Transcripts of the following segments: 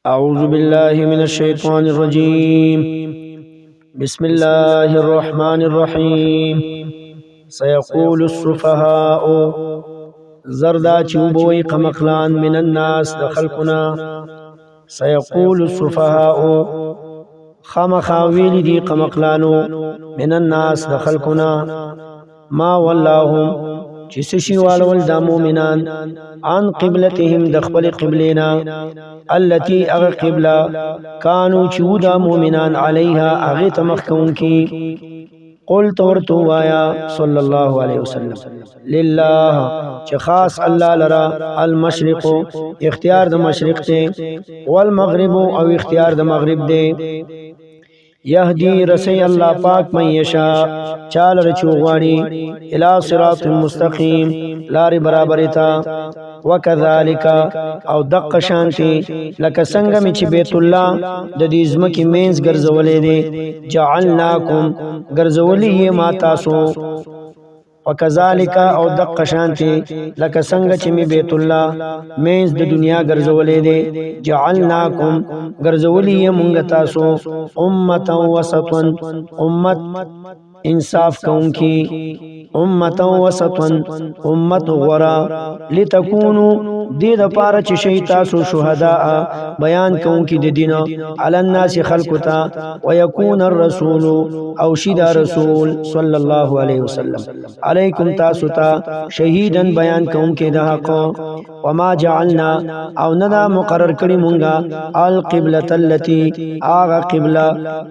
أعوذ بالله من الشيطان الرجيم. بسم الله الرحمن الرحيم. سيقول السفهاء زردا چوبوي قمقلان من الناس دخلقنا. سيقول السفهاء خامخاويل دي قمقلانو من الناس دخلقنا ما واللهم چسشی والول دا مومنان عن قبلتهم دخبل قبلنا التي اغ قبلة كانوا چودا مومنان عليها اغی تمخکون کی قلت ورتو وایا صلی اللہ علیہ وسلم للہ چه خاص اللہ لرا المشرق اختیار د مشرق تے والمغرب او اختیار د مغرب دے یهدی رسی اللہ پاک من یشا چال رچو غوانی الى صراط مستقیم لار برابرتا وکذالک او دق شانتی لکه څنګه می چې بیت الله د دې ځمکې مینز ګرځولې دي جعلناکم ګرځولې ما تاسو وکذالک او دق شانتی لکه څنګه چې می بیت الله مینز د دنیا ګرځولې دي جعلناکم ګرځولې مونږ تاسو امه وسطا امت انصاف کونکی امتا وسطن امت غورا لتکونو دید پارا چی شیطاسو شہداء بیان کونکی دی دینا علی الناس خلقتا ویکون الرسول او شید رسول صلی اللہ علیہ وسلم علیکم تاسوتا شہیدن بیان کونکی دا حق وما جعلنا او ندا مقرر کری منگا القبلة اللتی آغا قبلہ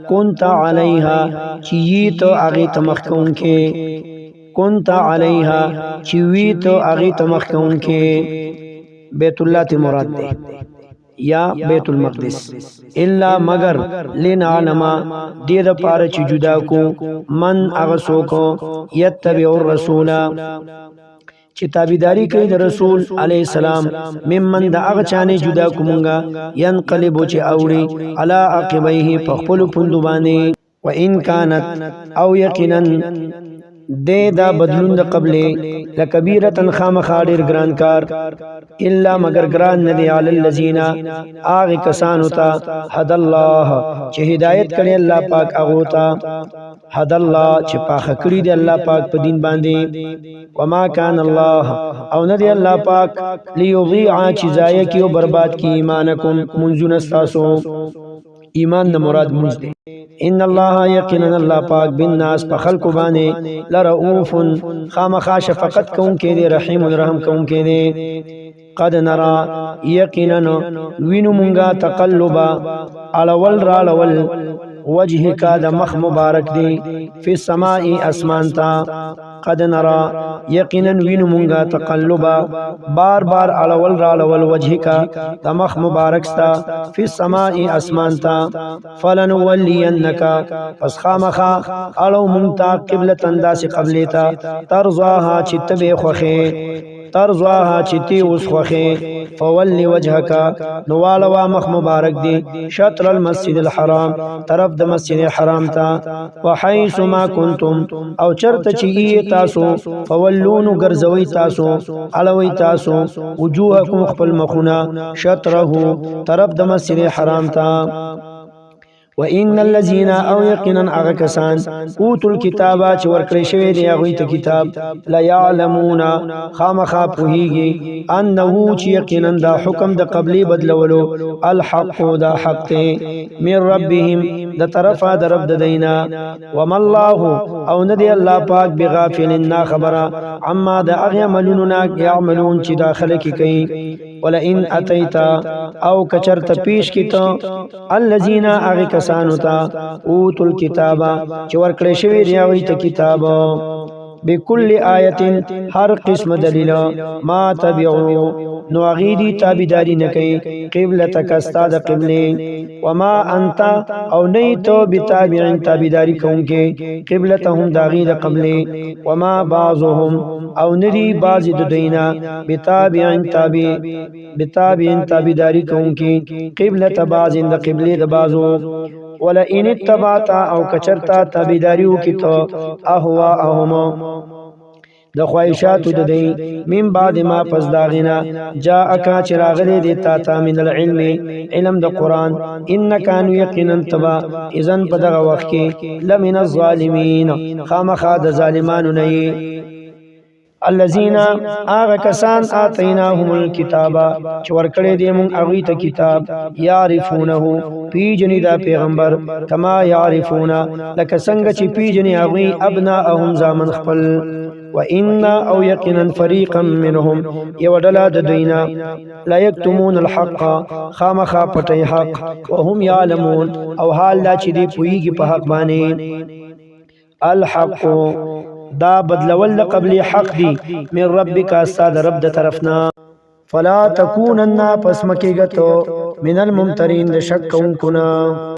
کنت علیہا چییتو آغی تمخکون کے کنت علیہا چیوی تو اغی تمخکون کے بیت اللہ تی مراد دے یا بیت المقدس الا مگر لنعلما دید پارا چی جدا کو من اغسو کو یتبع الرسول چی تابیداری کئی دا رسول علیہ السلام ممن دا اغچانے جدا کو منگا ینقلبو چی اوڑی علا عقبیه پخپلو پندوبانے وَإِن كَانَتْ او یقینا دے دا بدلون دا قبلے لکبیرتن خامخادر گرانکار الا مگر گران ندی علی اللذین آغی کسانوتا حد اللہ چه ہدایت کرے اللہ پاک اغوتا حد اللہ چه پاخ کری دی اللہ پاک پا دین باندے وما کان اللہ او ندی اللہ پاک لیضیعا چیزائے کی و برباد کی ایمانکم منزون استاسو ایمان دا مراد منز دے ان اللہ یقینا اللہ پاک بالناس پا خلق بانے لرؤوف خامخا شفقت کون کے دے رحیم الرحم کون کے دے قد نرا یقینا وینو منگا تقلبا علول رالول وجہ کا دا مخ مبارک دے فی السمائی اسمانتا قد نرا یقینا وینو منگا تقلبا بار بار علول رالول وجہ کا دا مخ مبارک ستا فی السمائی اسمانتا فلنولینکا پس خامخا علو منتا قبلتن دا سی قبلیتا ترضاها چت بے خوخے ترضاها چتی اس خوخے فولی وجہکا نوالوا مخ مبارک دی شطر المسجد الحرام طرف د مسجد الحرام تا وحیث ما کنتم او چرت چی تاسو فولونو گرزوی تاسو علوی تاسو وجوهکم خپل مخونا شطره طرف د مسجد الحرام تا وَإِنَّ الَّذِينَ او یقینا اغا کسان اوتو الكتابا چه ورکلی شوی دی اغوی کتاب لیعلمون خامخا پوہیگی انہو چه یقینا دا حکم دا قبلی بدلولو الحق دا حق تے من ربهم دا طرفا دا رب دا دینا وما اللہ او ندی اللہ پاک بغافل نا خبرا عما دا اغی عملوننا یعملون چه داخل کی کئی ولئن اتیتا او کچرت پیش کتا الذین اغی کسانو تا اوتو الكتابا چور کلشوی ریاوی تا کتابا بكل آیت ہر قسم دلیل ما تبعو نو اغیدی تابداری نکی قبلتک استاد قبلی وما انتا او نیتو بتابعین تابداری کونکے قبلتهم داغید قبلی وما بعضهم او ندی بعض دینا بتابعین تابداری کونکے قبلت بعض دا قبلی دا بعضو ولئن اتبعتا او کچرتا تابداریو کی تو اهواءهم د خواهشات د دی من بعد ما پس داغینا جاءکا چراغلی دی تا تا من العلم علم د قرآن انکانو یقینا تبا اذن په دغه وخت کې لمن الظالمین خامخا د ظالمانو نه الذين آغا کسان آتیناهم الكتاب چې ورکړې دي مونږ هغوی ته کتاب یعرفونه پیجنې دا پیغمبر کما یعرفونه لکه څنګه چې پیجنې هغوی ابناءهم زامن خپل وان او یقینا فريقا منهم یو ډله د دوینا لا یکتمون الحق خامخا پټي حق وهم يعلمون او حال لا چې دی پویږي په حق باندې الحق دا بدلول قبل حق دی من ربک استاد رب د طرفنا فلا تکونن پس مکیگتو من الممترین د شک کونکنا